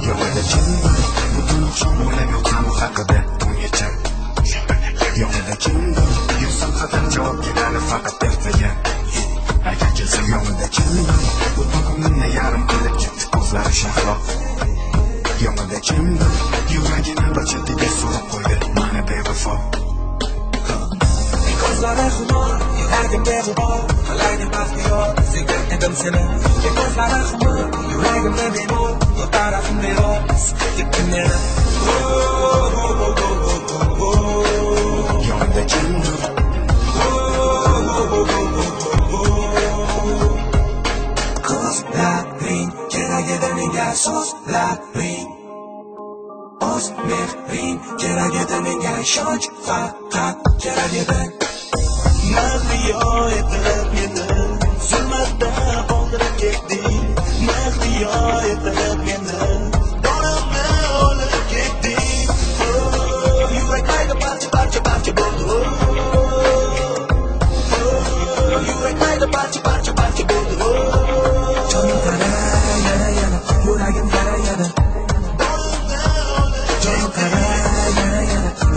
Yolunda kimdir? Butun oqshom o'ylab yotgan bu haqida tungacha. Yolunda kimdir? Yursam xatar javob keladi faqat ertaga. Agar kelsa yolunda kimdir? Butun kunimni yarim qilib ketdi ko'zlari shahlo. Yolunda kimdir? Yuragini bir chetiga surib qo'ydi mani bevafo. Ko'zlari xumor, yuragim beg'ubor, qalaydi baxtiyor, sevgan edim seni. Ko'zlari xumor, yuragimda bemor, bu tarafim bero, ketdim meni. Yonida kimdir? Ko'zlaring kerak edi menga, so'zlaring o'z mehring kerak edi menga, ishonch faqat kerak edi. Mahliyo etib meni zulmatda qoldirib ketding. Mahliyo etib meni donimni olib ketding. Yurakdagi parcha bo'ldi. Yurakdagi parcha bo'ldi. Jonim qara yana yuragim yana. Jonim qara yana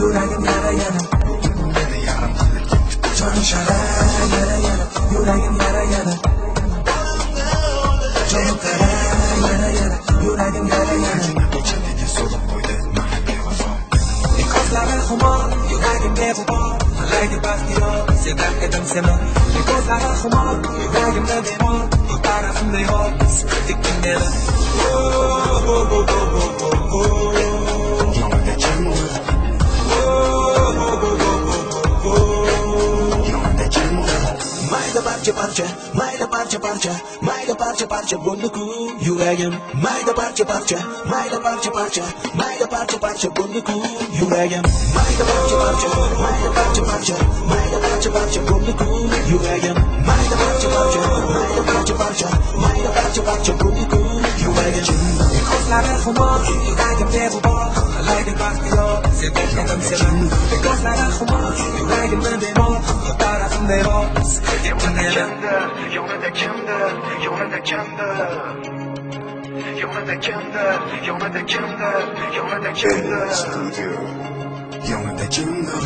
yuragim yana. Jonim shara yana yuragim yana. Jonim qara yana yuragim yana. Chetiga surib qo'ydi mani bevafo. Ko'zlari xumor, yuragim beg'ubor, qalaydi baxtiyor, sevgan edim seni. Ko'zlari xumor, yuragimda bemor, bu tarafimda yor, ketdim meni. Yonida kimdir? Yonida kimdir? Mayda parcha bo'ldi-ku yuragim. Mayda parcha bo'ldi-ku yuragim. Mayda parcha bo'ldi-ku yuragim. Mayda parcha bo'ldi-ku yuragim. Ko'zlari xumor, yuragim beg'ubor, qalaydi baxtiyor, sevgan edim seni. Ko'zlari xumor, yuragimda bemor, bu tarafimda yor, ketdim meni. Yonida kimdir? Yonida kimdir? Yonida kimdir? Yonida kimdir? Yonida kimdir? Yonida kimdir?